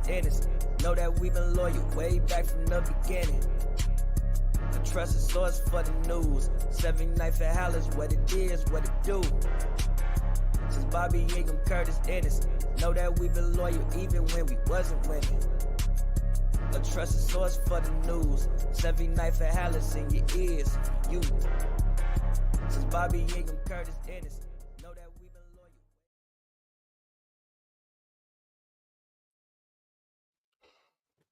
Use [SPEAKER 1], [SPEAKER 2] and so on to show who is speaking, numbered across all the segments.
[SPEAKER 1] innocent. Know that we've been loyal way back from the beginning. A trusted source for the news. 79th and Halas, what it is, what it do. Since Bobby Ingram, Curtis innocent. Know that we've been loyal even when we wasn't winning. A trusted source for the news. 79th and Halas in your ears, you. Since Bobby Ingram, Curtis innocent. Know that we've been loyal.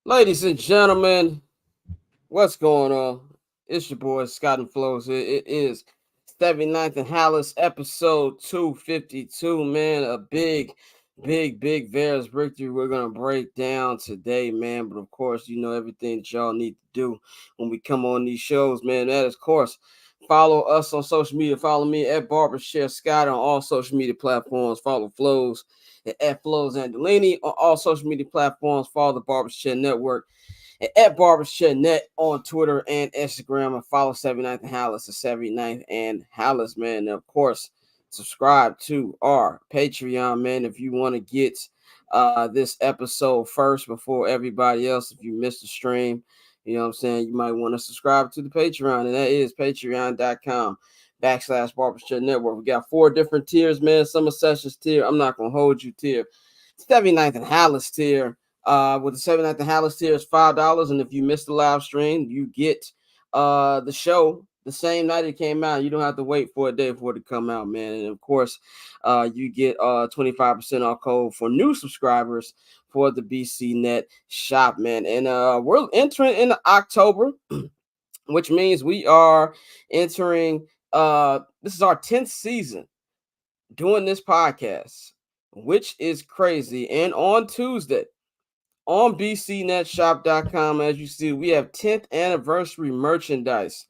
[SPEAKER 2] Ladies and gentlemen, what's going on? It's your boy Scott and Flows. It is 79th and Halas, episode 252. Man, a big Bears victory we're going to break down today, man. But of course, you know everything that y'all need to do when we come on these shows, man. That is, of course, follow us on social media. Follow me at Barbershare Scott on all social media platforms. Follow Flows at Flows and Delaney on all social media platforms. Follow the Barbershare Network at BarberShedNet on Twitter and Instagram, and follow 79th and Halas at 79th and Halas, man. And of course, subscribe to our Patreon, man, if you want to get this episode first before everybody else. If you missed the stream, you know what I'm saying, you might want to subscribe to the Patreon, and that is patreon.com/Barbershare Network. We got 4 different tiers, man. Summer Sessions tier, I'm not going to hold you tier. 79th and Halas tier. With the 79th and Halas tier is $5, and if you missed the live stream, you get the show the same night it came out. You don't have to wait for a day for it to come out, man. And of course, you get 25% off code for new subscribers for the BC Net shop, man. And we're entering into October, which means we are entering. This is our 10th season doing this podcast, which is crazy. And on Tuesday, on bcnetshop.com, as you see, we have 10th anniversary merchandise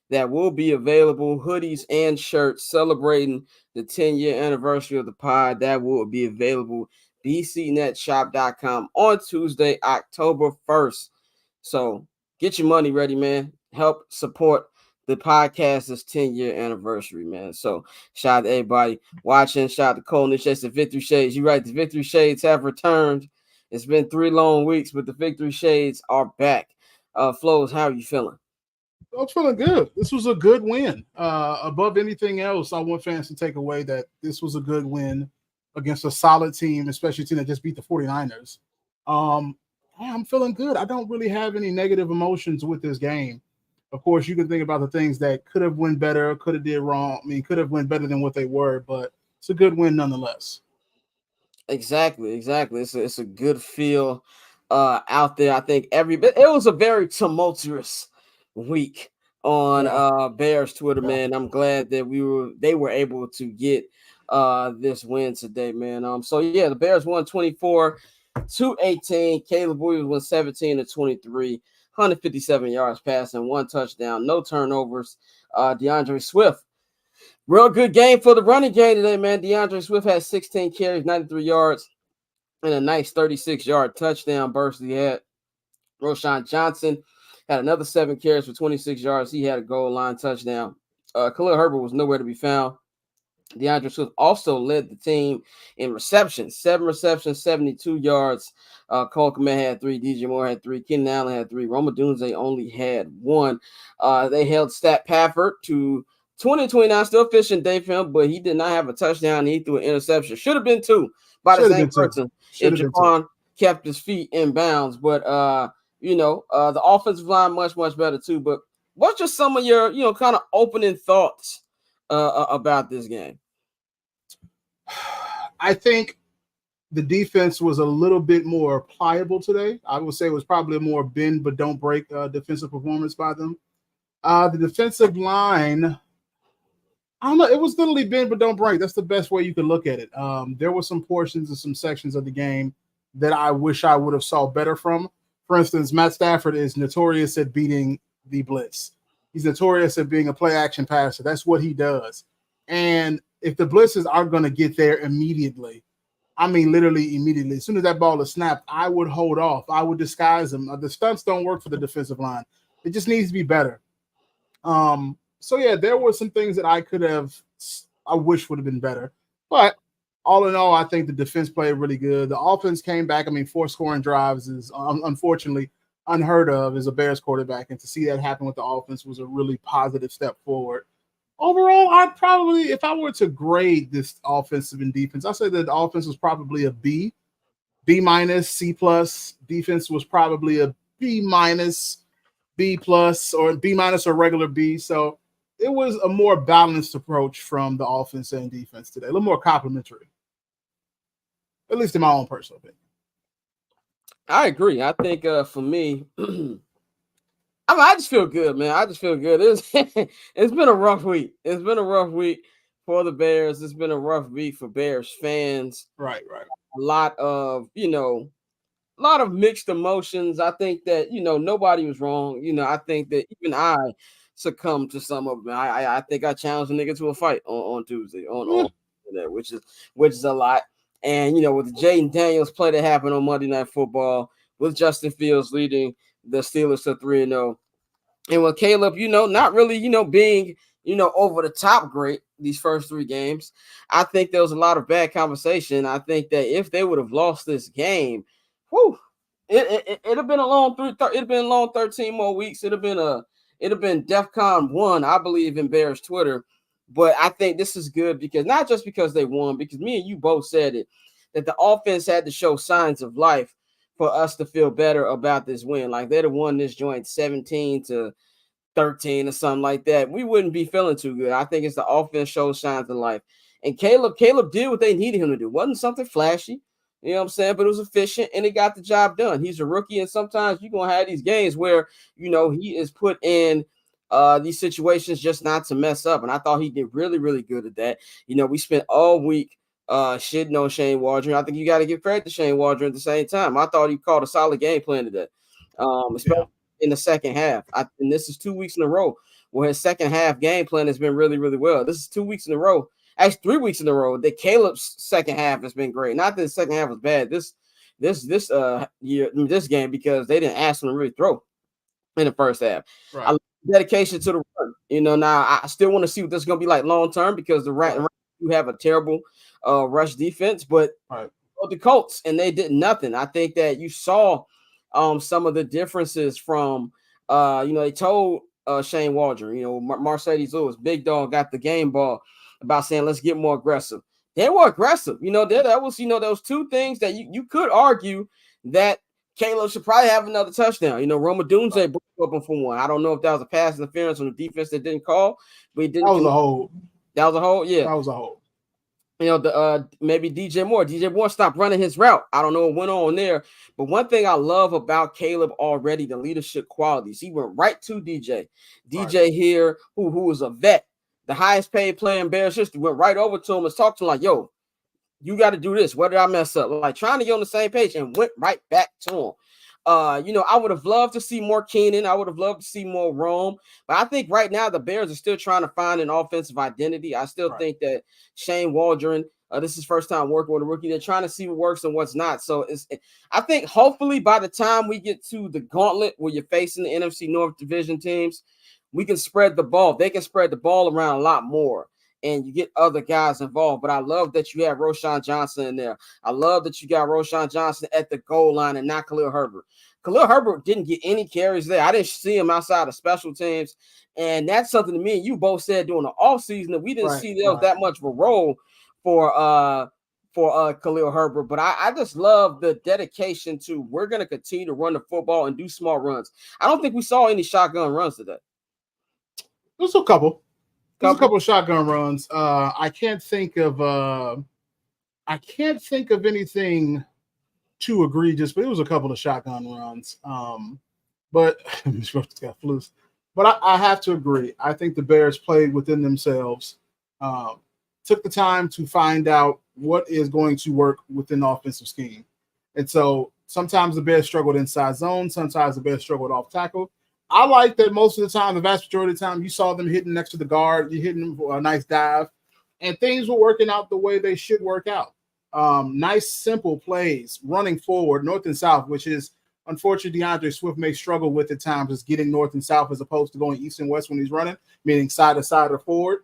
[SPEAKER 2] that will be available, hoodies and shirts celebrating the 10-year anniversary of the pod. That will be available, bcnetshop.com, on Tuesday, October 1st. So get your money ready, man. Help support the podcast's 10-year anniversary, man. So shout out to everybody watching. Shout out to Cole Nish. The Victory Shades. You're right, the Victory Shades have returned. It's been 3 long weeks, but the Victory Shades are back. Flows, how are you feeling?
[SPEAKER 3] I'm feeling good. This was a good win. Above anything else, I want fans to take away that this was a good win against a solid team, especially a team that just beat the 49ers. I'm feeling good. I don't really have any negative emotions with this game. Of course, you can think about the things that could have went better, could have did wrong. I mean, could have went better than what they were, but it's a good win nonetheless.
[SPEAKER 2] Exactly. It's a good feel out there. I think it was a very tumultuous week on Bears Twitter, man. I'm glad that they were able to get this win today, man. So yeah, the Bears won 24-18. Caleb Williams won 17-23, 157 yards passing, 1 touchdown, no turnovers. DeAndre Swift, real good game for the running game today, man. DeAndre Swift had 16 carries, 93 yards, and a nice 36-yard touchdown burst he had. Roschon Johnson had another 7 carries for 26 yards. He had a goal line touchdown. Khalil Herbert was nowhere to be found. DeAndre Swift also led the team in receptions, 7 receptions, 72 yards. Cole Kmet had 3, DJ Moore had 3, Keenan Allen had 3, Roma Dunze only had 1. They held Stat Pafford to 20-29, still fishing day for him, but he did not have a touchdown. He threw an interception. Should have been 2 by the same person if Jaquan kept his feet in bounds. But the offensive line much better too. But what's just some of your kind of opening thoughts about this game?
[SPEAKER 3] I think the defense was a little bit more pliable today. I would say it was probably a more bend but don't break defensive performance by them. The defensive line, I don't know, it was literally bend but don't break. That's the best way you could look at it. There were some portions and some sections of the game that I wish I would have saw better from. For instance, Matt Stafford is notorious at beating the blitz. He's notorious at being a play-action passer. That's what he does. And if the blitzes are going to get there immediately, I mean literally immediately, as soon as that ball is snapped, I would hold off. I would disguise them. The stunts don't work for the defensive line. It just needs to be better. So, yeah, there were some things that I wish would have been better. But all in all, I think the defense played really good. The offense came back. I mean, 4 scoring drives is unfortunately unheard of as a Bears quarterback, and to see that happen with the offense was a really positive step forward. Overall, I'd probably, if I were to grade this offensive and defense, I'd say that the offense was probably a B, B minus, C plus. Defense was probably a B minus, B plus, or B minus or regular B. So it was a more balanced approach from the offense and defense today, a little more complimentary, at least in my own personal opinion.
[SPEAKER 2] I agree. I think for me, I just feel good, man. I just feel good. It's been a rough week. It's been a rough week for the Bears. It's been a rough week for Bears fans.
[SPEAKER 3] Right.
[SPEAKER 2] A lot of, a lot of mixed emotions. I think that, nobody was wrong. I think that even I succumbed to some of them. I think I challenged a nigga to a fight on Tuesday on that, which is a lot. And with the Jaden Daniels play that happened on Monday Night Football, with Justin Fields leading the Steelers to 3-0. And with Caleb, not really, being, over the top great these first 3 games, I think there was a lot of bad conversation. I think that if they would have lost this game, it'd have been a long it'd have been a long 13 more weeks. It'd have been DEFCON 1, I believe, in Bears Twitter. But I think this is good because not just because they won, because me and you both said it, that the offense had to show signs of life for us to feel better about this win. Like they'd have won this joint 17-13 or something like that. We wouldn't be feeling too good. I think it's the offense shows signs of life. And Caleb did what they needed him to do. Wasn't something flashy, you know what I'm saying? But it was efficient and it got the job done. He's a rookie, and sometimes you're going to have these games where, he is put in these situations just not to mess up. And I thought he did really, really good at that. We spent all week shitting on Shane Waldron. I think you got to give credit to Shane Waldron at the same time. I thought he called a solid game plan today, especially in the second half. And this is 2 weeks in a row where his second half game plan has been really, really well. This is 2 weeks in a row, actually 3 weeks in a row, that Caleb's second half has been great. Not that the second half was bad this game, because they didn't ask him to really throw in the first half.
[SPEAKER 3] Right.
[SPEAKER 2] I love dedication to the run. Now I still want to see what this is going to be like long term, because the Rams do have a terrible rush defense, but the Colts, and they did nothing. I think that you saw some of the differences from they told Shane Waldron, Mercedes Lewis, big dog, got the game ball about saying let's get more aggressive. They were aggressive. That was those 2 things that you could argue that Caleb should probably have another touchdown. Roma Dunze broke open for one. I don't know if that was a pass interference on the defense that didn't call, but he didn't.
[SPEAKER 3] That was a hold.
[SPEAKER 2] That was a hold. Yeah,
[SPEAKER 3] that was a hold.
[SPEAKER 2] Maybe DJ Moore stopped running his route. I don't know what went on there. But one thing I love about Caleb already, the leadership qualities. He went right to DJ. DJ here, who was a vet, the highest paid player in Bears history, went right over to him and talked to him like, yo, you got to do this. What did I mess up? Like trying to get on the same page, and went right back to him. I would have loved to see more Keenan. I would have loved to see more Rome. But I think right now the Bears are still trying to find an offensive identity. I still think that Shane Waldron, this is his first time working with a rookie. They're trying to see what works and what's not. So I think hopefully by the time we get to the gauntlet where you're facing the NFC North division teams, we can spread the ball. They can spread the ball around a lot more, and you get other guys involved. But I love that you have Roschon Johnson in there. I love that you got Roschon Johnson at the goal line and not Khalil Herbert. Khalil Herbert didn't get any carries there. I didn't see him outside of special teams. And that's something to me and you both said during the offseason that we didn't see there was that much of a role for Khalil Herbert. But I just love the dedication to we're going to continue to run the football and do smart runs. I don't think we saw any shotgun runs today.
[SPEAKER 3] There's a couple. There's a couple of shotgun runs. I can't think of anything too egregious, but it was a couple of shotgun runs. But got flus. But I have to agree. I think the Bears played within themselves. Took the time to find out what is going to work within the offensive scheme. And so sometimes the Bears struggled inside zone. Sometimes the Bears struggled off tackle. I like that most of the time, the vast majority of the time, you saw them hitting next to the guard. You're hitting them for a nice dive. And things were working out the way they should work out. Nice, simple plays, running forward, north and south, which is, unfortunately, DeAndre Swift may struggle with at times, is getting north and south as opposed to going east and west when he's running, meaning side to side or forward.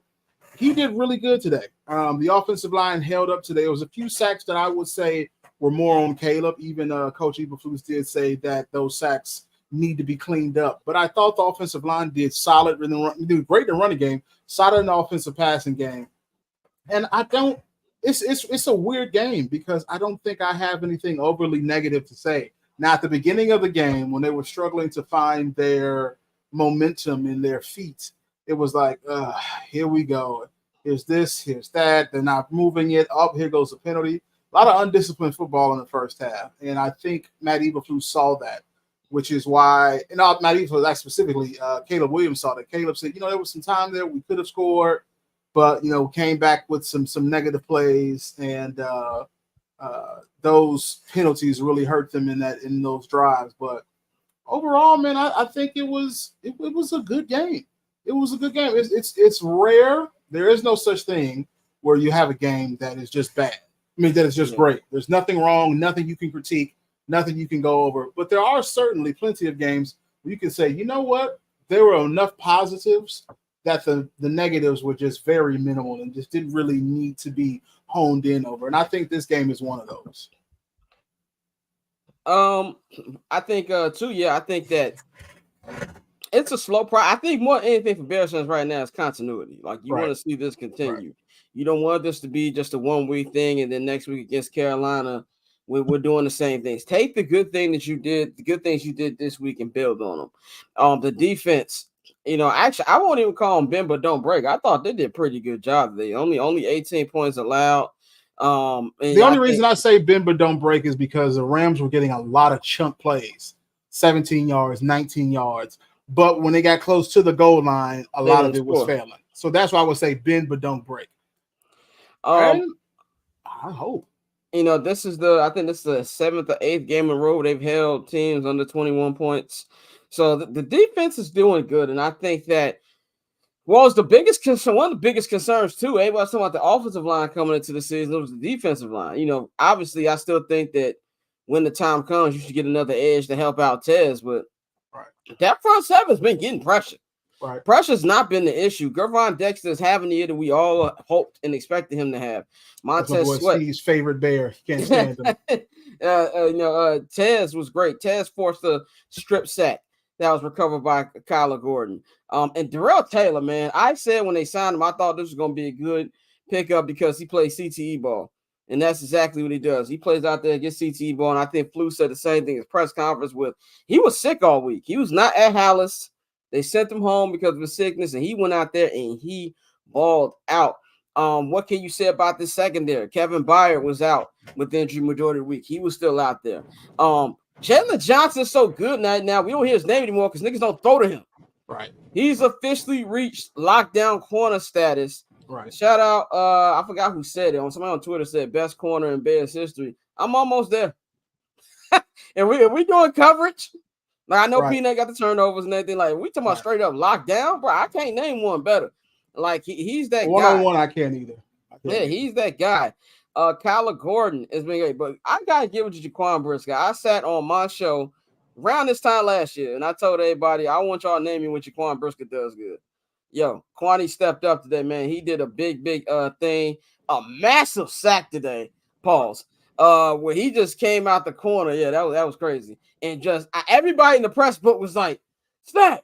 [SPEAKER 3] he did really good today. The offensive line held up today. There was a few sacks that I would say were more on Caleb. Even Coach Eberflus did say that those sacks need to be cleaned up. But I thought the offensive line did solid in the run, did great in the running game, solid in the offensive passing game. And I don't. It's a weird game because I don't think I have anything overly negative to say. Now, at the beginning of the game, when they were struggling to find their momentum in their feet, it was like, here we go. Here's this, here's that. They're not moving it up. Here goes a penalty. A lot of undisciplined football in the first half. And I think Matt Eberflus saw that, which is why, and not Matt Eberflus, specifically, Caleb Williams saw that. Caleb said, there was some time there. We could have scored, but, came back with some negative plays. And those penalties really hurt them in those drives. But overall, man, I think it was a good game. It was a good game. It's rare. There is no such thing where you have a game that is just bad. I mean, that is just great. There's nothing wrong, nothing you can critique, nothing you can go over. But there are certainly plenty of games where you can say, you know what? There were enough positives that the negatives were just very minimal and just didn't really need to be honed in over. And I think this game is one of those.
[SPEAKER 2] I think too. Yeah, I think that it's a slow process. I think more than anything for Bears fans right now is continuity. Like you want to see this continue. Right. You don't want this to be just a 1 week thing, and then next week against Carolina, we're doing the same things. Take the good thing that you did, the good things you did this week, and build on them. The defense. Actually, I won't even call them bend but don't break. I thought they did a pretty good job today. Only 18 points allowed.
[SPEAKER 3] The only reason I say bend but don't break is because the Rams were getting a lot of chunk plays, 17 yards, 19 yards. But when they got close to the goal line, a lot of it was failing. So that's why I would say bend but don't break. And I hope.
[SPEAKER 2] This is I think this is the 7th or 8th game in a row they've held teams under 21 points. So the defense is doing good, and I think that it's the biggest concern. One of the biggest concerns too. Everybody's talking about the offensive line coming into the season. It was the defensive line. Obviously, I still think that when the time comes, you should get another edge to help out Tez. But that front seven's been getting pressure.
[SPEAKER 3] Right.
[SPEAKER 2] Pressure's not been the issue. Gervon Dexter is having the year that we all hoped and expected him to have.
[SPEAKER 3] Montez Sweat, Steve's favorite Bear. He can't stand him.
[SPEAKER 2] Tez was great. Tez forced a strip sack that was recovered by Kyler Gordon. And Darrell Taylor, man, I said when they signed him, I thought this was going to be a good pickup because he plays CTE ball. And that's exactly what he does. He plays out there, gets CTE ball. And I think Flu said the same thing at press conference he was sick all week. He was not at Halas. They sent him home because of his sickness, and he went out there and he balled out. What can you say about this secondary? Kevin Byard was out with injury majority of the week. He was still out there. Jalen Johnson's so good now. We don't hear his name anymore because niggas don't throw to him.
[SPEAKER 3] Right.
[SPEAKER 2] He's officially reached lockdown corner status.
[SPEAKER 3] Right.
[SPEAKER 2] Shout out. I forgot who said it. Somebody on Twitter said best corner in Bears history. I'm almost there. And we doing coverage. Like I know Peanut got the turnovers and everything. Like we talking about straight up lockdown, bro. I can't name one better. Like he's that guy.
[SPEAKER 3] One-on-one, I can't either.
[SPEAKER 2] He's that guy. Kyler Gordon has been great, but I gotta give it to Jaquan Brisker. I sat on my show around this time last year, and I told everybody I want y'all to name me when Jaquan Brisker does good. Yo, Kwani stepped up today, man. He did a big thing, a massive sack today. Pause. Where he just came out the corner. Yeah, that was crazy. And just everybody in the press book was like, snap.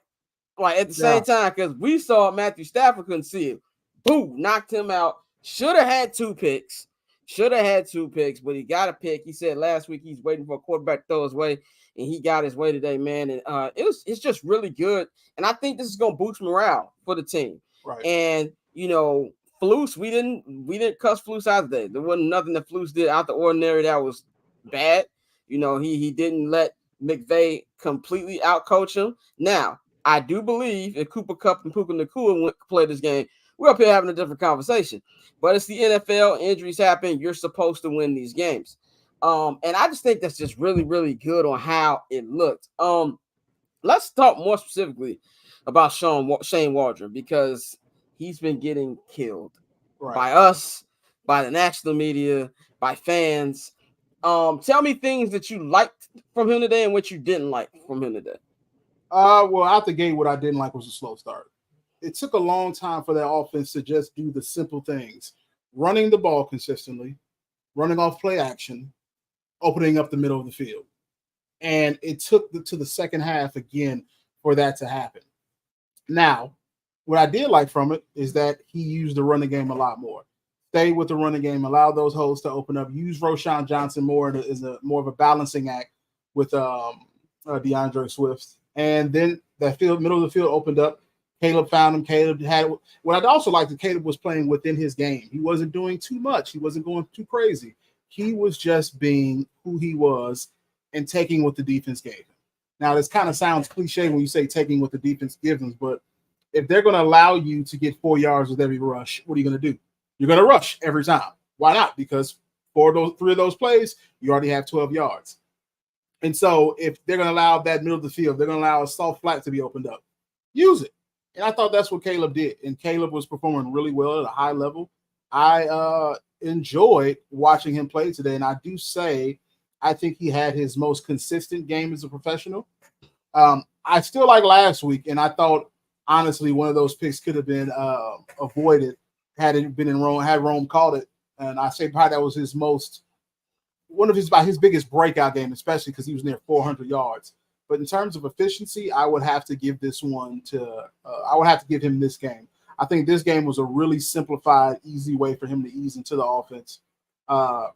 [SPEAKER 2] Like at the same time, because we saw Matthew Stafford couldn't see it. Boom, knocked him out. Should have had 2 picks. But he got a pick. He said last week he's waiting for a quarterback to throw his way, and he got his way today, man. And it's just really good. And I think this is gonna boost morale for the team.
[SPEAKER 3] Right.
[SPEAKER 2] And Flus, we didn't cuss Flus out today. There wasn't nothing that Flus did out the ordinary that was bad. He didn't let McVay completely outcoach him. Now, I do believe if Cooper Kupp and Puka Nacua play this game, we're up here having a different conversation. But it's the NFL. Injuries happen. You're supposed to win these games. And I just think that's just really, really good on how it looked. Let's talk more specifically about Shane Waldron because he's been getting killed by us, by the national media, by fans. Tell me things that you liked from him today and what you didn't like from him today.
[SPEAKER 3] Well, out the gate, what I didn't like was a slow start. it took a long time for that offense to just do the simple things: running the ball consistently, running off play action, opening up the middle of the field. And it took to the second half again for that to happen. Now, what I did like from it is that he used the running game a lot more. Stay with the running game, allow those holes to open up. Use Roshan Johnson more as a more of a balancing act with DeAndre Swift, and then that field middle of the field opened up. Caleb found him. Caleb had what I'd also like that Caleb was playing within his game. He wasn't doing too much. He wasn't going too crazy. He was just being who he was and taking what the defense gave him. Now, this kind of sounds cliche when you say taking what the defense gives him, but if they're going to allow you to get 4 yards with every rush, what are you going to do? You're going to rush every time. Why not? Because three of those plays, you already have 12 yards. And so if they're going to allow that middle of the field, they're going to allow a soft flat to be opened up, use it. And I thought that's what Caleb did. And Caleb was performing really well at a high level. I enjoyed watching him play today. And I do say, I think he had his most consistent game as a professional. I still like last week. And I thought, honestly, one of those picks could have been avoided had it been in Rome, had Rome called it. And I say probably that was one of his biggest breakout game, especially because he was near 400 yards. But in terms of efficiency, I would have to give this one to I would have to give him this game. I think this game was a really simplified, easy way for him to ease into the offense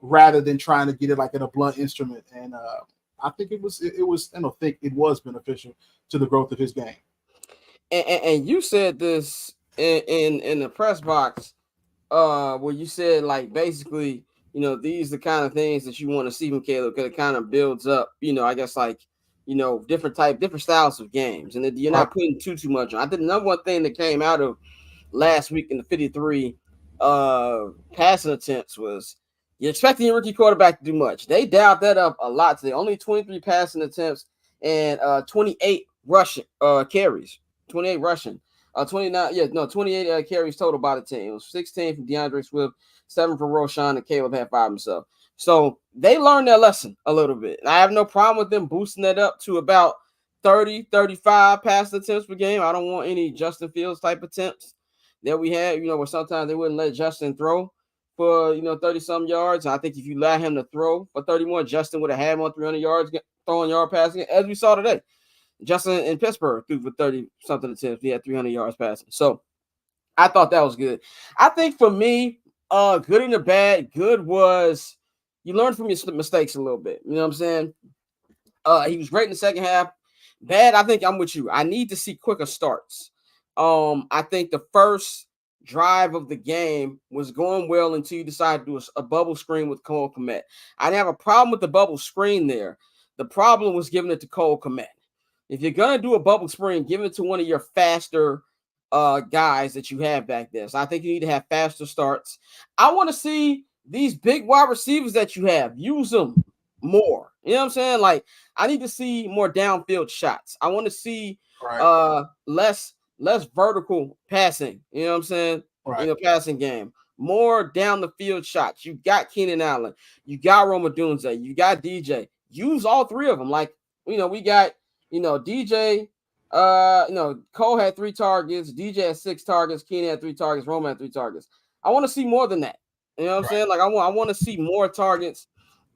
[SPEAKER 3] rather than trying to get it like at a blunt instrument. And I think it was beneficial to the growth of his game.
[SPEAKER 2] And you said this in the press box where you said like basically, these are the kind of things that you want to see from Caleb because it kind of builds up, I guess like, different styles of games, and you're not putting too much on. I think the number one thing that came out of last week in the 53 passing attempts was you're expecting your rookie quarterback to do much. They dialed that up a lot today. Only 23 passing attempts and 28 rushing carries. 28 rushing. 28 carries total by the team. It was 16 from DeAndre Swift, 7 from Roshan, and Caleb had 5 himself. So they learned their lesson a little bit. And I have no problem with them boosting that up to about 30, 35 pass attempts per game. I don't want any Justin Fields type attempts that we had, where sometimes they wouldn't let Justin throw for, 30-some yards. I think if you allow him to throw for 30 more, Justin would have had him on 300 yards throwing yard passing, as we saw today. Justin in Pittsburgh threw for 30-something attempts. He had 300 yards passing. So I thought that was good. I think for me, good and the bad, good was you learn from your mistakes a little bit. You know what I'm saying? He was great in the second half. Bad, I think I'm with you. I need to see quicker starts. I think the first drive of the game was going well until you decided to do a bubble screen with Cole Kmet. I didn't have a problem with the bubble screen there. The problem was giving it to Cole Kmet. If you're going to do a bubble screen, give it to one of your faster guys that you have back there. So I think you need to have faster starts. I want to see these big wide receivers that you have, use them more. You know what I'm saying? Like, I need to see more downfield shots. I want to see less vertical passing. You know what I'm saying?
[SPEAKER 3] Right.
[SPEAKER 2] Passing game. More down the field shots. You got Keenan Allen. You got Rome Odunze. You got DJ. Use all three of them. Like, we got, DJ. Cole had 3 targets. DJ had 6 targets. Keenan had 3 targets. Rome had 3 targets. I want to see more than that. You know what I'm saying? Like, I want to see more targets.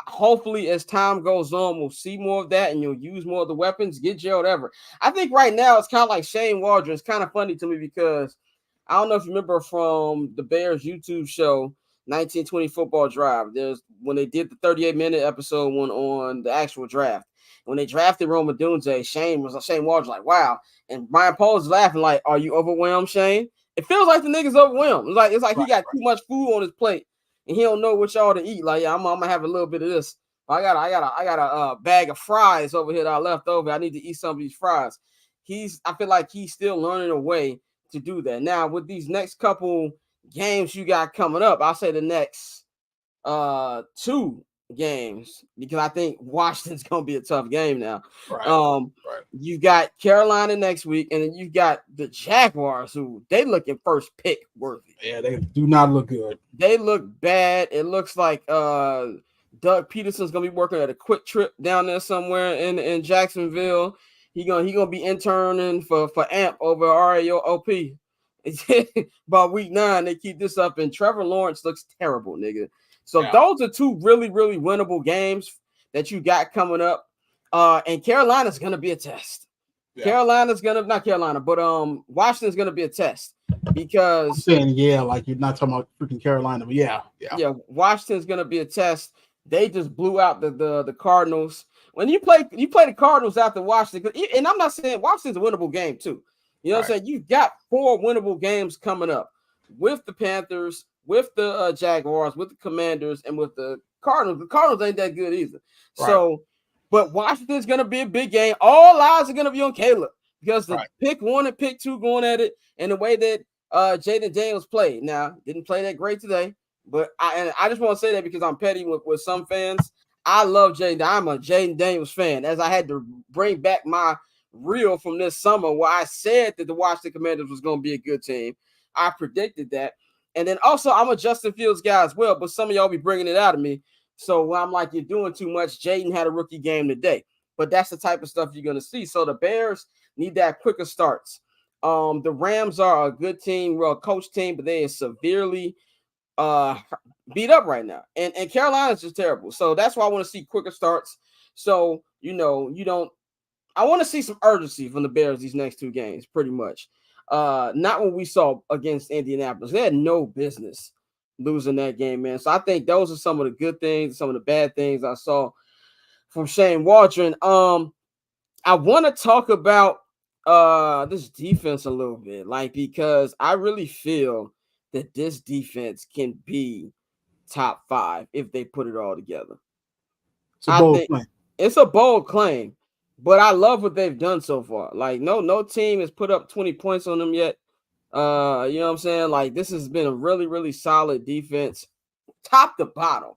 [SPEAKER 2] Hopefully, as time goes on, we'll see more of that, and you'll use more of the weapons, get Gerald Everett. I think right now it's kind of like Shane Waldron. It's kind of funny to me because I don't know if you remember from the Bears YouTube show, 1920 Football Drive. There's when they did the 38-minute episode one on the actual draft. When they drafted Rome Odunze, Shane Waldron like, wow. And Brian Poles is laughing like, are you overwhelmed, Shane? It feels like the nigga's overwhelmed. It's like he got too much food on his plate. And he don't know what y'all to eat. Like, yeah, I'm gonna have a little bit of this. I got a bag of fries over here that I left over. I need to eat some of these fries. I feel like he's still learning a way to do that. Now, with these next couple games you got coming up, I'll say the next 2 games, because I think Washington's gonna be a tough game now. You've got Carolina next week, and then you've got the Jaguars, who they looking first pick worthy.
[SPEAKER 3] Yeah, they do not look good.
[SPEAKER 2] They look bad. It looks like Doug Peterson's gonna be working at a quick trip down there somewhere in Jacksonville. He gonna be interning for AMP over RAOP. By week 9, they keep this up, and Trevor Lawrence looks terrible, nigga. So
[SPEAKER 3] Yeah.
[SPEAKER 2] those are two really, really winnable games that you got coming up. And Carolina's gonna be a test.
[SPEAKER 3] Yeah.
[SPEAKER 2] Carolina's gonna not Carolina, but Washington's gonna be a test
[SPEAKER 3] I'm
[SPEAKER 2] because
[SPEAKER 3] saying, yeah, like you're not talking about freaking Carolina, but yeah.
[SPEAKER 2] Washington's gonna be a test. They just blew out the Cardinals. When you play the Cardinals after Washington, and I'm not saying Washington's a winnable game too. You know what I'm saying? You've got 4 winnable games coming up with the Panthers, with the Jaguars, with the Commanders, and with the Cardinals. The Cardinals ain't that good either.
[SPEAKER 3] Right.
[SPEAKER 2] So, but Washington's gonna be a big game. All eyes are gonna be on Caleb because the pick 1 and pick 2 going at it, and the way that Jaden Daniels played. Now, didn't play that great today. But I just want to say that because I'm petty with some fans. I love Jaden. I'm a Jaden Daniels fan, as I had to bring back my reel from this summer where I said that the Washington Commanders was going to be a good team. I predicted that. And then also, I'm a Justin Fields guy as well, but some of y'all be bringing it out of me. So I'm like, you're doing too much. Jaden had a rookie game today. But that's the type of stuff you're going to see. So the Bears need that quicker starts. The Rams are a good team, well, coach team, but they are severely beat up right now, and Carolina's just terrible. So that's why I want to see quicker starts. So I want to see some urgency from the Bears these next 2 games, pretty much. Not what we saw against Indianapolis. They had no business losing that game, man. So I think those are some of the good things, some of the bad things I saw from Shane Waldron. I want to talk about this defense a little bit, like, because I really feel that this defense can be top 5 if they put it all together.
[SPEAKER 3] It's a bold claim.
[SPEAKER 2] It's a bold claim, but I love what they've done so far. Like, no team has put up 20 points on them yet. You know what I'm saying? Like, this has been a really, really solid defense, top to bottom.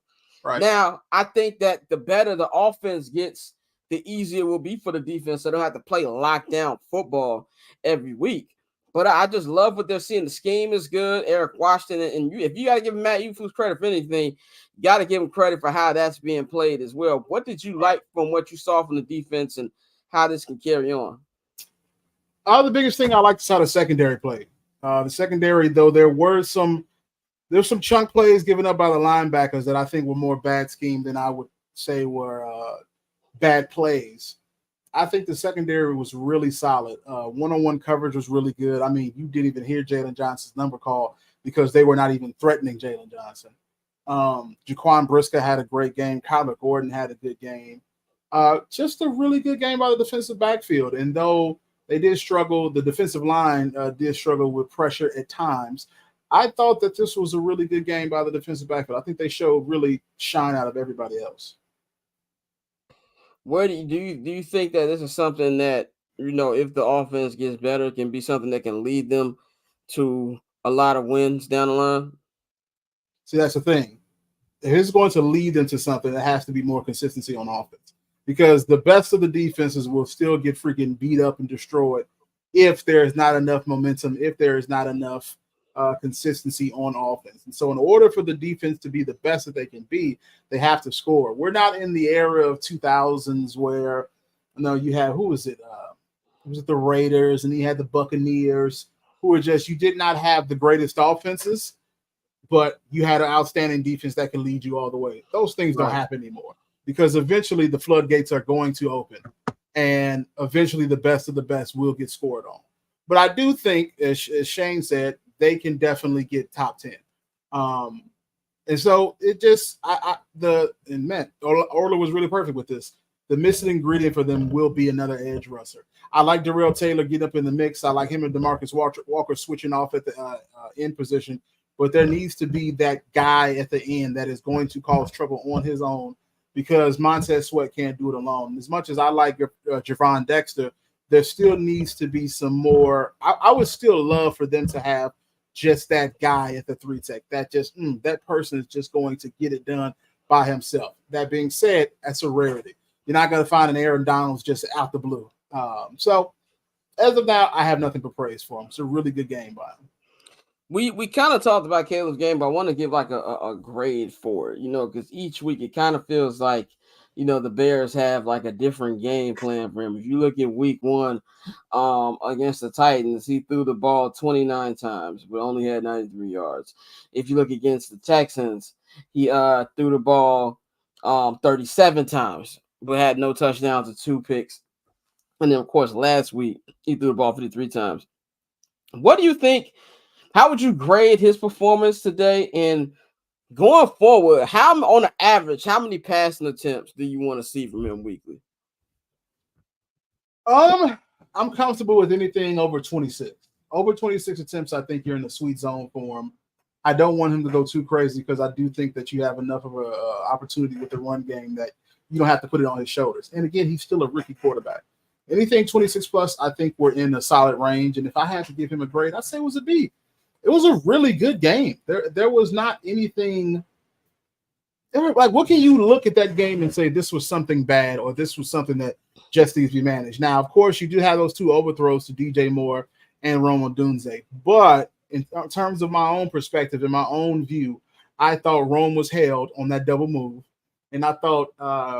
[SPEAKER 3] Right.
[SPEAKER 2] Now, I think that the better the offense gets, the easier it will be for the defense. So they don't have to play lockdown football every week. But I just love what they're seeing. The scheme is good. Eric Washington, and if you got to give Matt Eberflus credit for anything, you got to give him credit for how that's being played as well. What did you like from what you saw from the defense and how this can carry on?
[SPEAKER 3] The biggest thing I liked is how the secondary played. The secondary, though, there's some chunk plays given up by the linebackers that I think were more bad scheme than I would say were bad plays. I think the secondary was really solid. One-on-one coverage was really good. I mean, you didn't even hear Jalen Johnson's number call because they were not even threatening Jalen Johnson. Jaquan Brisker had a great game. Kyler Gordon had a good game. Just a really good game by the defensive backfield. And though they did struggle, the defensive line did struggle with pressure at times, I thought that this was a really good game by the defensive backfield. I think they showed really shine out of everybody else.
[SPEAKER 2] Where do you think that this is something that, if the offense gets better, can be something that can lead them to a lot of wins down the line?
[SPEAKER 3] See, that's the thing. If it's going to lead them to something, it has to be more consistency on offense, because the best of the defenses will still get freaking beat up and destroyed if there is not enough momentum, if there is not enough consistency on offense. And so in order for the defense to be the best that they can be, they have to score. We're not in the era of 2000s where, you have, who was it? Was it the Raiders, and you had the Buccaneers, who were just, you did not have the greatest offenses, but you had an outstanding defense that can lead you all the way. Those things don't happen anymore, because eventually the floodgates are going to open, and eventually the best of the best will get scored on. But I do think, as Shane said, they can definitely get top 10. And so it just, Orla was really perfect with this. The missing ingredient for them will be another edge rusher. I like Darrell Taylor getting up in the mix. I like him and DeMarcus Walker switching off at the end position. But there needs to be that guy at the end that is going to cause trouble on his own, because Montez Sweat can't do it alone. As much as I like Javon Dexter, there still needs to be some more. I would still love for them to have just that guy at the 3 tech. That just that person is just going to get it done by himself. That being said, that's a rarity. You're not going to find an Aaron Donalds just out the blue. So as of now, I have nothing but praise for him. It's a really good game by him.
[SPEAKER 2] We kind of talked about Caleb's game, but I want to give like a grade for it, because each week it kind of feels like, the Bears have like a different game plan for him. If you look at week 1 against the Titans, he threw the ball 29 times, but only had 93 yards. If you look against the Texans, he threw the ball 37 times, but had no touchdowns and 2 picks. And then, of course, last week, he threw the ball 53 times. What do you think? How would you grade his performance today? And going forward, how on an average, how many passing attempts do you want to see from him weekly?
[SPEAKER 3] I'm comfortable with anything over 26. Over 26 attempts, I think you're in the sweet zone for him. I don't want him to go too crazy because I do think that you have enough of an opportunity with the run game that you don't have to put it on his shoulders. And again, he's still a rookie quarterback. Anything 26 plus, I think we're in a solid range. And if I had to give him a grade, I'd say it was a B. It was a really good game. There was not anything like, what can you look at that game and say this was something bad or this was something that just needs to be managed? Now, of course, you do have those 2 overthrows to DJ Moore and Rome Odunze, but in terms of my own perspective and my own view, I thought Rome was held on that double move. And I thought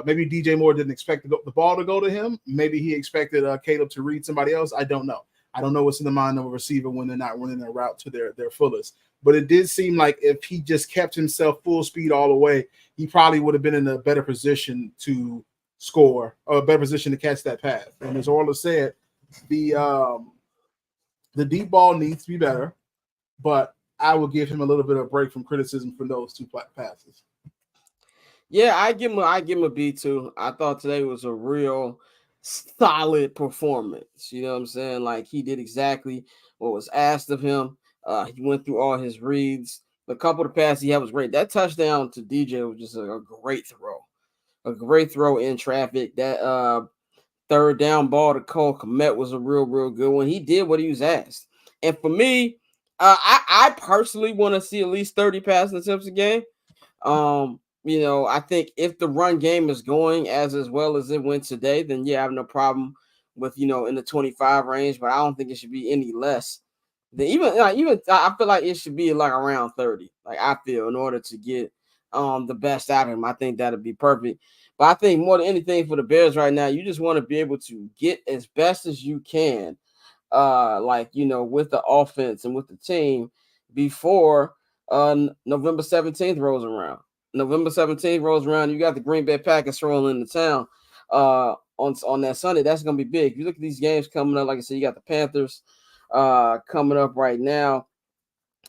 [SPEAKER 3] maybe DJ Moore didn't expect the ball to go to him. Maybe he expected Caleb to read somebody else. I don't know. I don't know what's in the mind of a receiver when they're not running their route to their fullest. But it did seem like if he just kept himself full speed all the way, he probably would have been in a better position to score or a better position to catch that pass. And as Orla said, the deep ball needs to be better, but I will give him a little bit of a break from criticism for those 2 passes.
[SPEAKER 2] Yeah, I give him a B too. I thought today was a real solid performance. You know what I'm saying? Like, he did exactly what was asked of him. He went through all his reads. A couple of passes he had was great. That touchdown to DJ was just a great throw. A great throw in traffic. That third down ball to Cole Kmet was a real good one. He did what he was asked. And for me, I personally want to see at least 30 passing attempts a game. I think if the run game is going as well as it went today, then yeah, I have no problem with in the 25 range, but I don't think it should be any less than even I feel like it should be like around 30. Like, I feel in order to get the best out of him, I think that'd be perfect. But I think more than anything for the Bears right now, you just want to be able to get as best as you can, with the offense and with the team before November 17th rolls around. November 17th rolls around, you got the Green Bay Packers rolling into town on that Sunday. That's going to be big. You look at these games coming up, like I said, you got the Panthers coming up right now.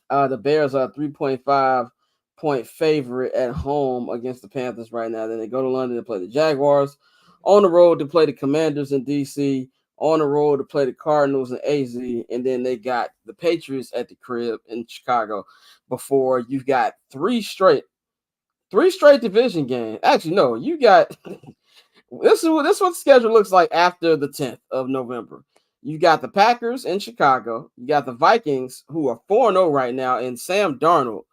[SPEAKER 2] The Bears are a 3.5-point favorite at home against the Panthers right now. Then they go to London to play the Jaguars, on the road to play the Commanders in D.C., on the road to play the Cardinals in AZ, and then they got the Patriots at the crib in Chicago before you've got three straight division games. Actually, no, you got this is what the schedule looks like after the 10th of November. You got the Packers in Chicago. You got the Vikings, who are 4-0 right now, and Sam Darnold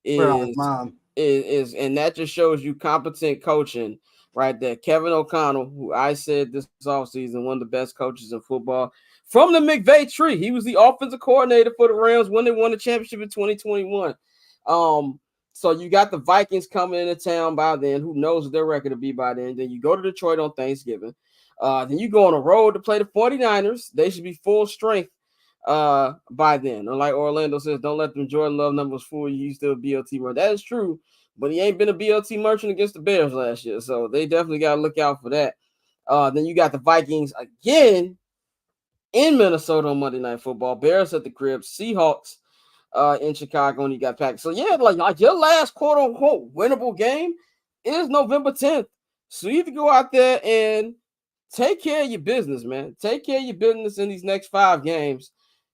[SPEAKER 2] is and that just shows you competent coaching right there. Kevin O'Connell, who I said this offseason, one of the best coaches in football from the McVay tree. He was the offensive coordinator for the Rams when they won the championship in 2021. So you got the Vikings coming into town by then. Who knows what their record will be by then? Then you go to Detroit on Thanksgiving. Then you go on a road to play the 49ers. They should be full strength by then. Or like Orlando says, don't let them Jordan Love numbers fool you. He's still a BLT merchant. That is true, but he ain't been a BLT merchant against the Bears last year. So they definitely got to look out for that. Then you got the Vikings again in Minnesota on Monday Night Football. Bears at the crib. Seahawks in Chicago, and you got Packers. So yeah, like your last quote unquote winnable game is November 10th. So you have to go out there and take care of your business, man. Take care of your business in these next 5 games.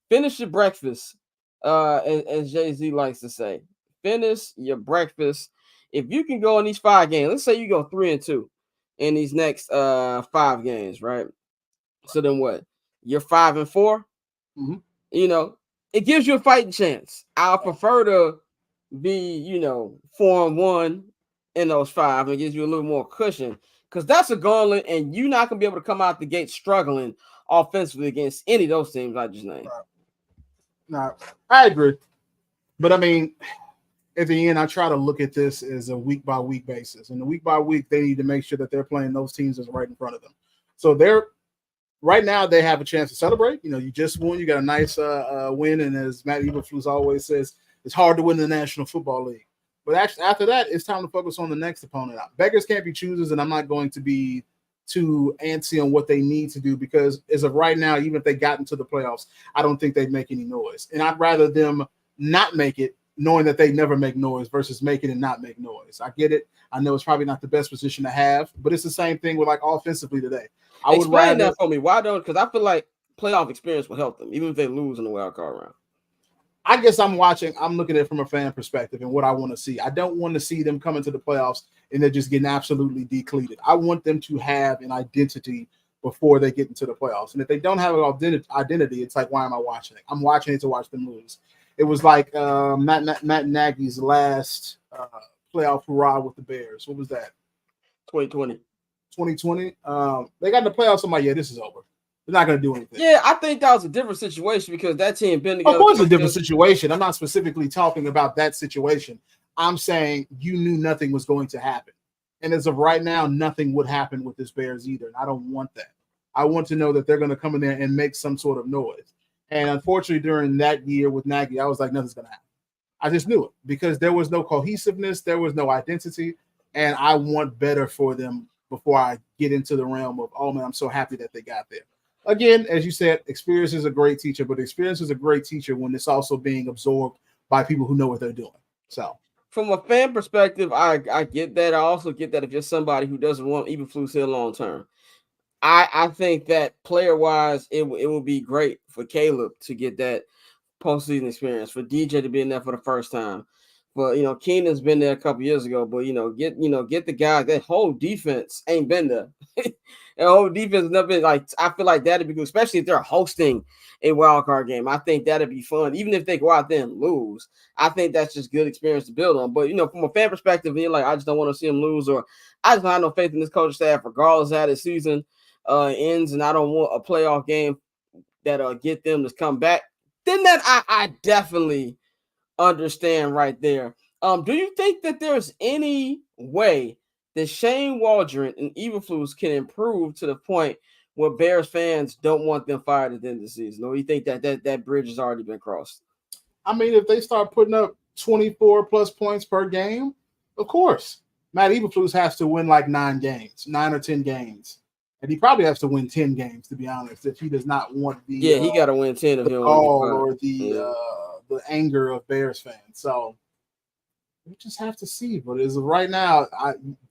[SPEAKER 2] Finish your breakfast, as Jay-Z likes to say. Finish your breakfast. If you can go in these 5 games, let's say you go 3-2 in these next 5 games, right? So then what? You're 5-4.
[SPEAKER 3] Mm-hmm.
[SPEAKER 2] It gives you a fighting chance. I prefer to be, 4-1 in those 5 and gives you a little more cushion, because that's a gauntlet, and you're not going to be able to come out the gate struggling offensively against any of those teams I just named.
[SPEAKER 3] No, I agree. But I mean, at the end, I try to look at this as a week by week basis. And the week by week, they need to make sure that they're playing those teams that's right in front of them. So they're right now they have a chance to celebrate. You just won. You got a nice win. And as Matt Eberflus always says, it's hard to win the National Football League. But actually, after that, it's time to focus on the next opponent. Beggars can't be choosers, and I'm not going to be too antsy on what they need to do because as of right now, even if they got into the playoffs, I don't think they'd make any noise. And I'd rather them not make it knowing that they never make noise versus make it and not make noise. I get it. I know it's probably not the best position to have, but it's the same thing with like offensively today.
[SPEAKER 2] Explain that for me. Why don't? Because I feel like playoff experience will help them, even if they lose in the wild card round.
[SPEAKER 3] I guess I'm looking at it from a fan perspective and what I want to see. I don't want to see them come into the playoffs and they're just getting absolutely depleted. I want them to have an identity before they get into the playoffs. And if they don't have an identity, it's like, why am I watching it? I'm watching it to watch them lose. It was like Matt Nagy's last playoff hurrah with the Bears. What was that?
[SPEAKER 2] 2020.
[SPEAKER 3] 2020. They got in the playoffs. I'm like, yeah, this is over. They're not going to do anything.
[SPEAKER 2] Yeah, I think that was a different situation because that team been together.
[SPEAKER 3] Of course, it's a different situation. I'm not specifically talking about that situation. I'm saying you knew nothing was going to happen. And as of right now, nothing would happen with this Bears either. And I don't want that. I want to know that they're going to come in there and make some sort of noise. And unfortunately, during that year with Nagy, I was like, nothing's going to happen. I just knew it because there was no cohesiveness. There was no identity. And I want better for them before I get into the realm of, oh, man, I'm so happy that they got there. Again, as you said, experience is a great teacher, but experience is a great teacher when it's also being absorbed by people who know what they're doing. So,
[SPEAKER 2] from a fan perspective, I get that. I also get that if you're somebody who doesn't want Eberflus here long term. I think that player-wise, it will be great for Caleb to get that postseason experience, for DJ to be in there for the first time. But Keenan's been there a couple years ago, but get the guy. That whole defense ain't been there. That whole defense has never been like. I feel like that'd be good, especially if they're hosting a wild card game. I think that'd be fun, even if they go out there and lose. I think that's just good experience to build on. But from a fan perspective, you're like, I just don't want to see them lose, or I just don't have no faith in this coaching staff, regardless of how the season ends, and I don't want a playoff game that'll get them to come back. Then that I definitely understand right there. Do you think that there's any way that Shane Waldron and Eberflus can improve to the point where Bears fans don't want them fired at the end of the season? Or you think that bridge has already been crossed?
[SPEAKER 3] I mean, if they start putting up 24 plus points per game, of course. Matt Eberflus has to win like 9 or 10 games. And he probably has to win 10 games, to be honest, if he does not want the
[SPEAKER 2] he got to win 10 of
[SPEAKER 3] or the anger of Bears fans. So we just have to see. But as of right now,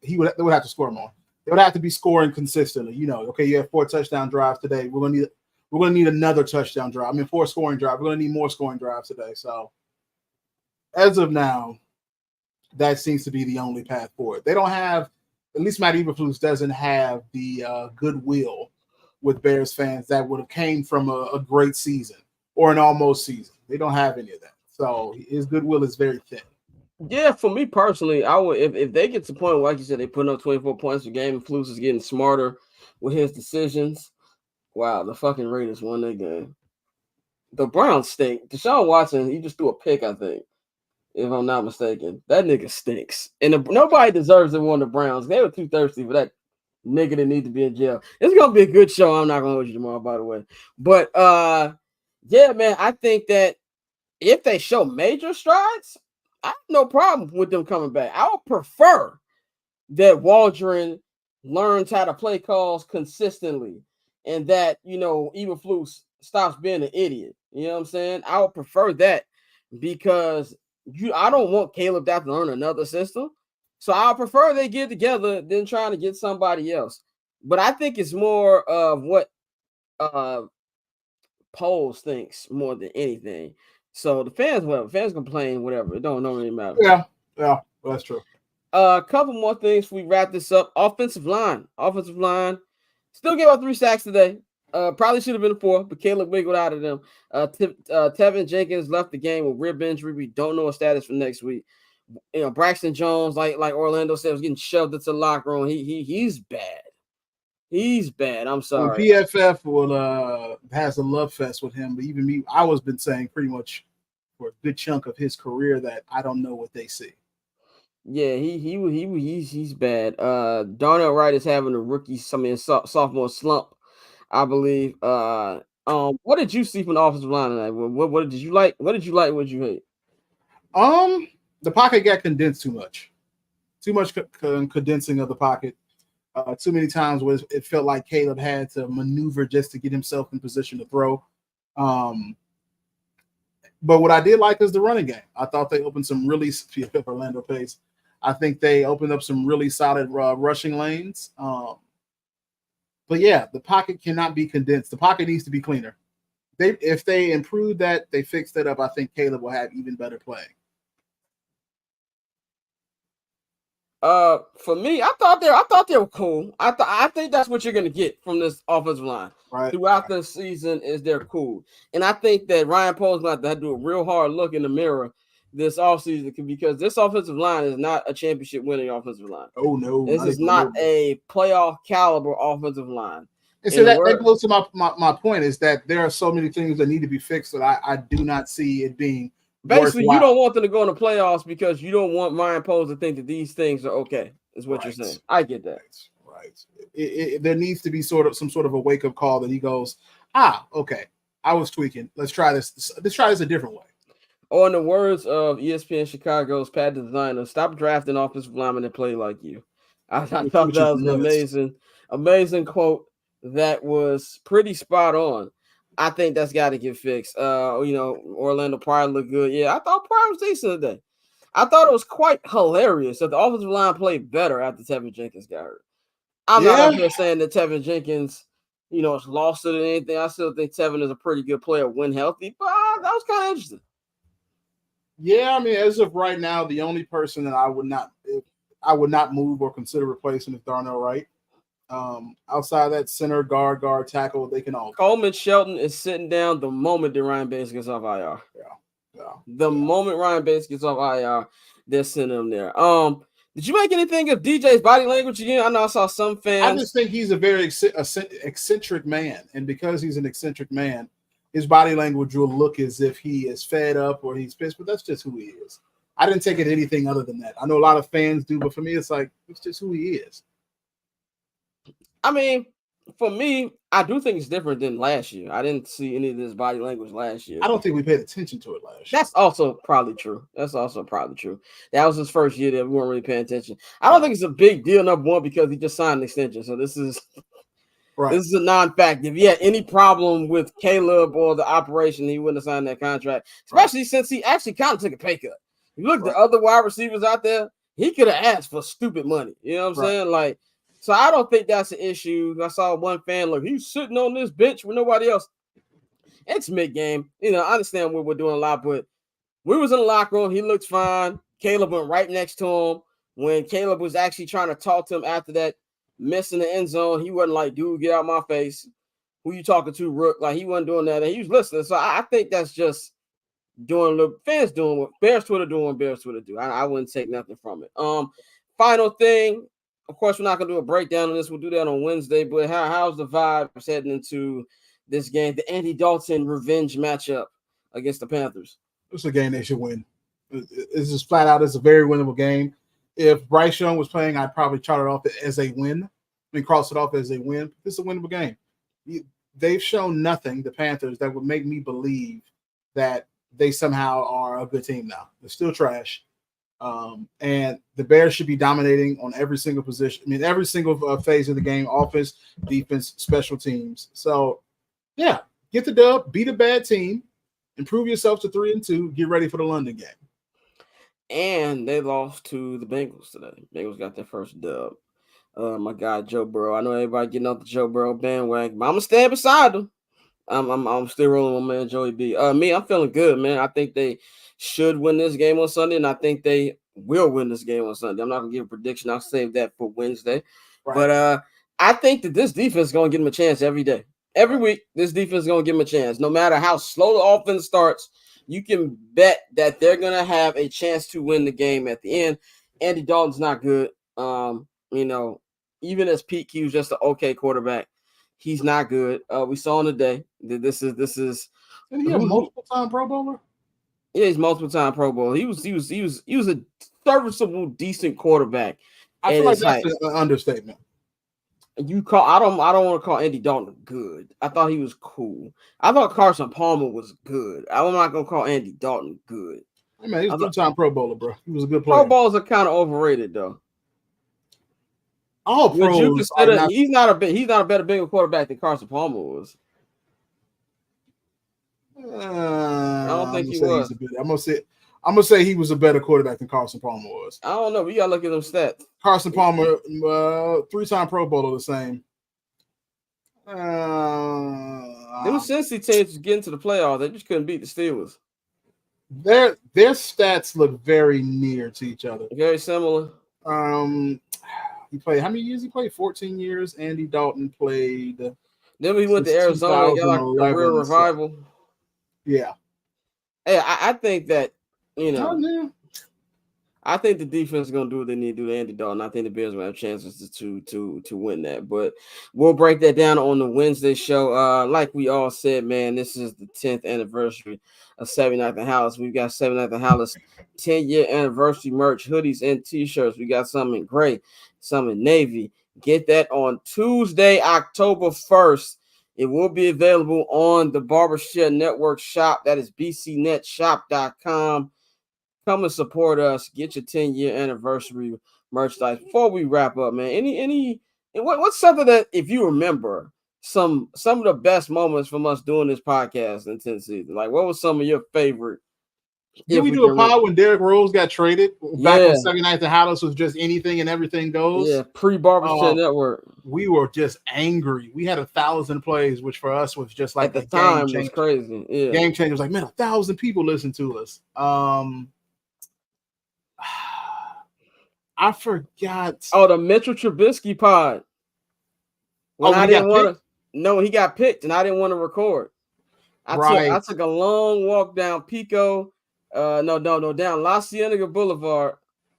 [SPEAKER 3] they would have to score more. They would have to be scoring consistently. Okay, you have 4 touchdown drives today. We're gonna need another touchdown drive. 4 scoring drives. We're gonna need more scoring drives today. So as of now, that seems to be the only path forward. They don't have, at least Matt Eberflus doesn't have the goodwill with Bears fans that would have came from a great season or an almost season. They don't have any of that. So his goodwill is very thin.
[SPEAKER 2] Yeah, for me personally, I would if they get to the point, like you said, they put up 24 points a game and Flus is getting smarter with his decisions. Wow, the fucking Raiders won that game. The Browns stink. Deshaun Watson, he just threw a pick, I think, if I'm not mistaken. That nigga stinks. And nobody deserves to win the Browns. They were too thirsty for that nigga that need to be in jail. It's going to be a good show. I'm not going to hold you tomorrow, by the way. But, yeah, man, I think that if they show major strides, I have no problem with them coming back. I would prefer that Waldron learns how to play calls consistently and that, Eberflus stops being an idiot. You know what I'm saying? I would prefer that because I don't want Caleb to have to learn another system. So I prefer they get together than trying to get somebody else. But I think it's more of what Poles thinks more than anything. So the fans complain, whatever. It don't really matter.
[SPEAKER 3] Yeah, well, that's true.
[SPEAKER 2] A couple more things before we wrap this up. Offensive line. Still gave up 3 sacks today. Probably should have been 4, but Caleb wiggled out of them. Tevin Jenkins left the game with rib injury. We don't know his status for next week. Braxton Jones, like Orlando said, was getting shoved into the locker room. He's bad. He's bad. I'm sorry.
[SPEAKER 3] PFF has a love fest with him, but even me, I was been saying pretty much for a good chunk of his career that I don't know what they see.
[SPEAKER 2] Yeah, he's bad. Darnell Wright is having a sophomore slump, I believe. What did you see from the offensive line tonight? What did you like? What did you like? What did you hate?
[SPEAKER 3] The pocket got condensed too much. Too much condensing of the pocket. Too many times where it felt like Caleb had to maneuver just to get himself in position to throw. But what I did like is the running game. I thought they opened some really Orlando Pace. I think they opened up some really solid rushing lanes. But yeah, the pocket cannot be condensed. The pocket needs to be cleaner. If they improve that, they fix that up, I think Caleb will have even better play.
[SPEAKER 2] For me, I thought they were cool. I think that's what you're gonna get from this offensive line throughout the season is they're cool. And I think that Ryan Poles going to have to do a real hard look in the mirror this offseason because this offensive line is not a championship winning offensive line.
[SPEAKER 3] Oh no,
[SPEAKER 2] this is not a playoff caliber offensive line.
[SPEAKER 3] And so that goes to my point is that there are so many things that need to be fixed that I do not see it being.
[SPEAKER 2] Basically, you don't want them to go in the playoffs because you don't want Ryan Poles to think that these things are okay, is what you're saying. I get that.
[SPEAKER 3] Right. There needs to be some sort of a wake-up call that he goes, okay, I was tweaking. Let's try this. Let's try this a different way.
[SPEAKER 2] Or in the words of ESPN Chicago's Pat Designer, stop drafting offensive linemen that play like you. I thought that was an amazing quote that was pretty spot on. I think that's got to get fixed. Orlando Pryor looked good. Yeah, I thought Pryor was decent today. I thought it was quite hilarious that the offensive line played better after Tevin Jenkins got hurt. I'm not up here saying that Tevin Jenkins, is lost it or anything. I still think Tevin is a pretty good player when healthy, but that was kind of interesting.
[SPEAKER 3] Yeah, I mean, as of right now, the only person that I would not move or consider replacing is Darnell Wright. Outside of that, center, guard, tackle, they can all.
[SPEAKER 2] Coleman Shelton is sitting down the moment that Ryan Bates gets off IR. The moment Ryan Bates gets off IR, they're sending him there. Did you make anything of DJ's body language again? I know I saw some fans.
[SPEAKER 3] I just think he's a very eccentric man, and because he's an eccentric man, his body language will look as if he is fed up or he's pissed, but that's just who he is. I didn't take it anything other than that. I know a lot of fans do, but for me, it's like it's just who he is.
[SPEAKER 2] I mean, for me, I do think it's different than last year. I didn't see any of this body language last year.
[SPEAKER 3] I don't think we paid attention to it last year.
[SPEAKER 2] That's also probably true. That was his first year that we weren't really paying attention. I don't think it's a big deal, number one, because he just signed an extension. So this is this is a non-fact. If he had any problem with Caleb or the operation, he wouldn't have signed that contract, especially since he actually kind of took a pay cut. You look at the other wide receivers out there, he could have asked for stupid money. You know what I'm saying? Like, so I don't think that's an issue. I saw one fan look, he's sitting on this bench with nobody else. It's mid-game. I understand what we're doing a lot, but we was in the locker room. He looked fine. Caleb went right next to him. When Caleb was actually trying to talk to him after that miss in the end zone, he wasn't like, dude, get out my face. Who you talking to, Rook? Like, he wasn't doing that. And he was listening. So I think that's just fans doing what Bears Twitter doing, Bears Twitter do. I wouldn't take nothing from it. Final thing. Of course, we're not going to do a breakdown on this. We'll do that on Wednesday. But how's the vibes heading into this game, the Andy Dalton revenge matchup against the Panthers?
[SPEAKER 3] It's a game they should win. It's just flat out. It's a very winnable game. If Bryce Young was playing, I'd probably chart it off as a win. Cross it off as a win. It's a winnable game. They've shown nothing, the Panthers, that would make me believe that they somehow are a good team now. They're still trash. And the Bears should be dominating on every single position. I mean, every single phase of the game, offense, defense, special teams. So, yeah, get the dub, beat a bad team, improve yourself to 3-2, get ready for the London game.
[SPEAKER 2] And they lost to the Bengals today. Bengals got their first dub. My guy, Joe Burrow. I know everybody getting off the Joe Burrow bandwagon, but I'm going to stand beside him. I'm still rolling with my man Joey B. I'm feeling good, man. I think they should win this game on Sunday, and I think they will win this game on Sunday. I'm not gonna give a prediction. I'll save that for Wednesday. But I think that this defense is gonna give them a chance every day. Every week, this defense is gonna give them a chance. No matter how slow the offense starts, you can bet that they're gonna have a chance to win the game at the end. Andy Dalton's not good. Even as Pete Q's just an okay quarterback. He's not good. We saw him today. This is.
[SPEAKER 3] Did he a multiple-time Pro Bowler?
[SPEAKER 2] Yeah, he's multiple time Pro Bowl. He was a serviceable, decent quarterback.
[SPEAKER 3] I feel like that's an understatement.
[SPEAKER 2] I don't want to call Andy Dalton good. I thought he was cool. I thought Carson Palmer was good. I'm not gonna call Andy Dalton good.
[SPEAKER 3] I mean, he's a 3-time Pro Bowler, bro. He was a good player.
[SPEAKER 2] Pro Bowls are kind of overrated, though.
[SPEAKER 3] All pros.
[SPEAKER 2] You consider he's not a bigger quarterback than Carson Palmer was. I don't think he was.
[SPEAKER 3] I'm gonna say he was a better quarterback than Carson Palmer was.
[SPEAKER 2] I don't know. We gotta look at them stats.
[SPEAKER 3] Carson Palmer, 3-time Pro Bowler, the same.
[SPEAKER 2] Them Cincy teams getting to the playoffs. They just couldn't beat the Steelers.
[SPEAKER 3] Their stats look very near to each other.
[SPEAKER 2] Very similar.
[SPEAKER 3] He played how many years? He played 14 years. Andy Dalton played.
[SPEAKER 2] Then we went to Arizona and got like a real revival.
[SPEAKER 3] So. Yeah.
[SPEAKER 2] Hey, I think that I think the defense is gonna do what they need to do to Andy Dalton. I think the Bears will have chances to win that. But we'll break that down on the Wednesday show. Like we all said, man, this is the 10th anniversary of 79th and Halas. We've got 79th and Halas 10-year anniversary merch, hoodies and t-shirts. We got some in gray, some in navy. Get that on Tuesday, October 1st. It will be available on the Barbershop Network shop. That is bcnetshop.com. Come and support us. Get your 10-year anniversary merchandise. Before we wrap up, man, what's something that, if you remember, some of the best moments from us doing this podcast in 10th season? Like, what was some of your favorite?
[SPEAKER 3] Did we do a pod when Derrick Rose got traded? Back when 79th and Halas was just anything and everything goes?
[SPEAKER 2] Yeah, pre-Barbershop Network.
[SPEAKER 3] We were just angry. We had 1,000 plays, which for us was just like
[SPEAKER 2] at the time was crazy. Yeah,
[SPEAKER 3] game changer. Was like, man, 1,000 people listen to us. I forgot.
[SPEAKER 2] Oh, the Mitchell Trubisky pod. When I didn't want to. No, he got picked, and I didn't want to record. I took a long walk down Pico. Down La Cienega Boulevard,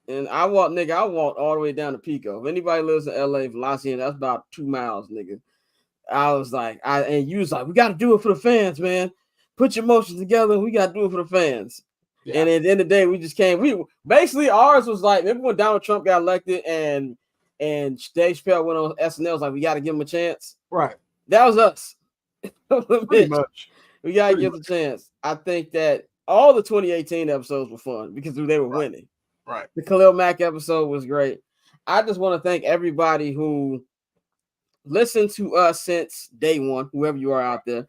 [SPEAKER 2] and I walked all the way down to Pico. If anybody lives in LA from La Cienega, that's about 2 miles, nigga. I was like, and you was like, we got to do it for the fans, man. Put your emotions together. We got to do it for the fans. Yeah. And at the end of the day, we just came. We basically ours was like, remember when Donald Trump got elected and Dave Chappelle went on SNL, was like, we got to give him a chance.
[SPEAKER 3] Right.
[SPEAKER 2] That was us.
[SPEAKER 3] Pretty much.
[SPEAKER 2] We got to give him a chance. I think that all the 2018 episodes were fun because they were winning.
[SPEAKER 3] Right.
[SPEAKER 2] The Khalil Mack episode was great. I just want to thank everybody who listened to us since day one, whoever you are out there.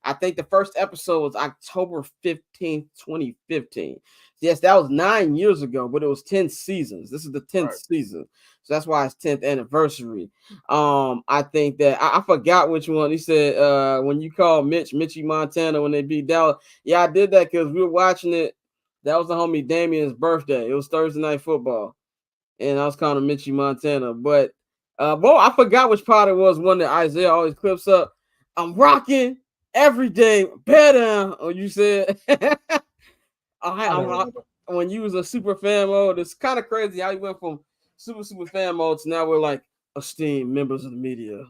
[SPEAKER 2] I think the first episode was October 15th, 2015. Yes, that was 9 years ago, but it was 10 seasons. This is the 10th season. So that's why it's 10th anniversary. I think that I forgot which one. He said when you called Mitchie Montana when they beat Dallas. Yeah, I did that because we were watching it. That was the homie Damien's birthday. It was Thursday Night Football. And I was calling him Mitchie Montana. But I forgot which part it was, one that Isaiah always clips up. I'm rocking every day. Better. Oh, you said when you was a super fan mode. It's kind of crazy how you went from super fan mode to now we're like esteemed members of the media.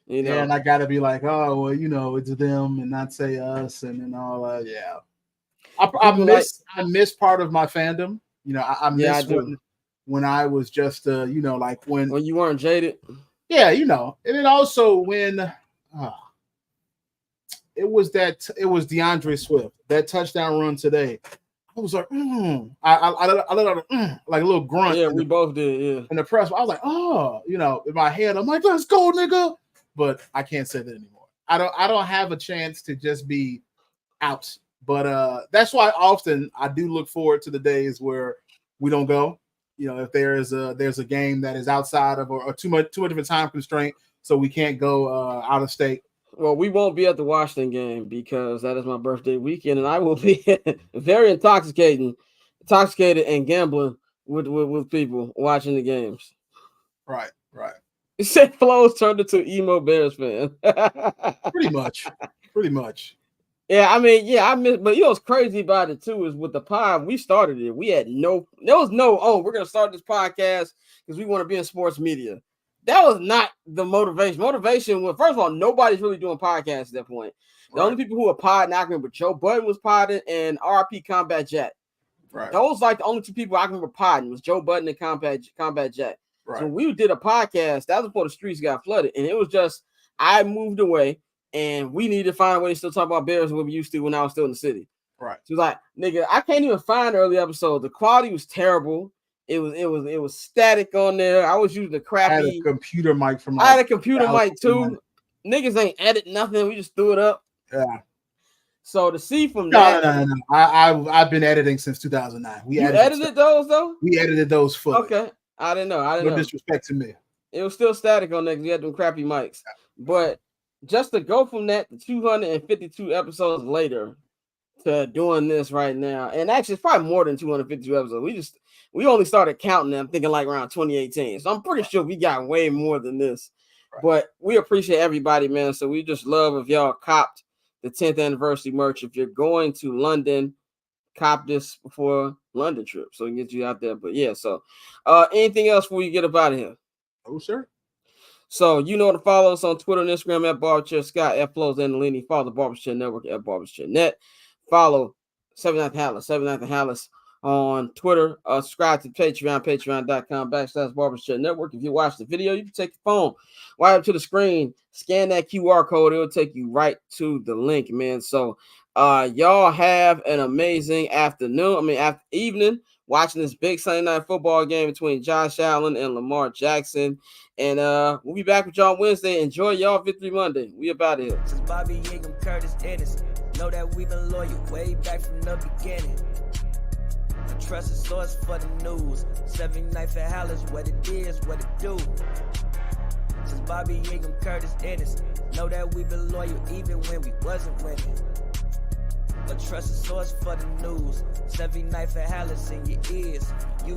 [SPEAKER 2] You know?
[SPEAKER 3] Yeah, and I gotta be like, oh well, it's them and not say us and then all that. Yeah. I miss part of my fandom. I miss when I was just like when
[SPEAKER 2] you weren't jaded.
[SPEAKER 3] Yeah, and then also when it was DeAndre Swift, that touchdown run today. I was like, I let out like a little grunt.
[SPEAKER 2] Yeah, we both did. Yeah.
[SPEAKER 3] In the press, I was like, in my head, I'm like, let's go, nigga. But I can't say that anymore. I don't have a chance to just be out. But that's why often I do look forward to the days where we don't go. If there's a game that is outside of or too much of a time constraint, so we can't go out of state.
[SPEAKER 2] Well, we won't be at the Washington game because that is my birthday weekend, and I will be very intoxicated and gambling with people watching the games.
[SPEAKER 3] Right.
[SPEAKER 2] It said Flows turned into emo Bears fan.
[SPEAKER 3] Pretty much.
[SPEAKER 2] Yeah, I miss, but what's crazy about it too is with the pod, we started it. We had we're gonna start this podcast because we want to be in sports media. That was not the motivation. Motivation was, first of all, nobody's really doing podcasts at that point. The only people who were podding, I remember Joe Budden was podding and RP Combat Jack.
[SPEAKER 3] Right.
[SPEAKER 2] Those like the only two people I can remember podding was Joe Budden and Combat Jack.
[SPEAKER 3] Right.
[SPEAKER 2] So when we did a podcast, that was before the streets got flooded, and it was just I moved away, and we needed to find a way to still talk about Bears what we used to when I was still in the city.
[SPEAKER 3] Right.
[SPEAKER 2] So it was like, nigga, I can't even find early episodes. The quality was terrible. It was static on there. I was using the crappy.
[SPEAKER 3] I had a computer mic from.
[SPEAKER 2] I had a computer mic too. Niggas ain't edit nothing. We just threw it up.
[SPEAKER 3] Yeah.
[SPEAKER 2] So to see from that,
[SPEAKER 3] no. I've been editing since 2009.
[SPEAKER 2] You edited those though?
[SPEAKER 3] We edited those fully.
[SPEAKER 2] Okay, I didn't know.
[SPEAKER 3] No disrespect to me.
[SPEAKER 2] It was still static on there because you had them crappy mics. But just to go from that to 252 episodes later to doing this right now, and actually it's probably more than 252 episodes. We only started counting them thinking like around 2018. So I'm pretty sure we got way more than this. Right. But we appreciate everybody, man. So we just love if y'all copped the 10th anniversary merch. If you're going to London, cop this before London trip. So we can get you out there. But yeah, so anything else before you get up out of here?
[SPEAKER 3] Oh, sure.
[SPEAKER 2] So you know to follow us on Twitter and Instagram at Barberchair Scott, at Flows Annalini. Follow the Barberchair Network at Barberchair Net. Follow 79th Halas on Twitter. Subscribe to Patreon, patreon.com/Barberchair Network. If you watch the video, you can take your phone right up to the screen, scan that QR code. It'll take you right to the link, man. So y'all have an amazing evening watching this big Sunday night football game between Josh Allen and Lamar Jackson. And we'll be back with y'all Wednesday. Enjoy y'all Victory Monday. We about here.
[SPEAKER 1] Since Bobby Ingham, Curtis Ennis, know that we've been loyal way back from the beginning. A trusted source for the news. 79th at Halas, what it is, what it do. Since Bobby Ingham, Curtis Ennis, know that we've been loyal even when we wasn't winning. A trusted source for the news. 79th at Halas in your ears. You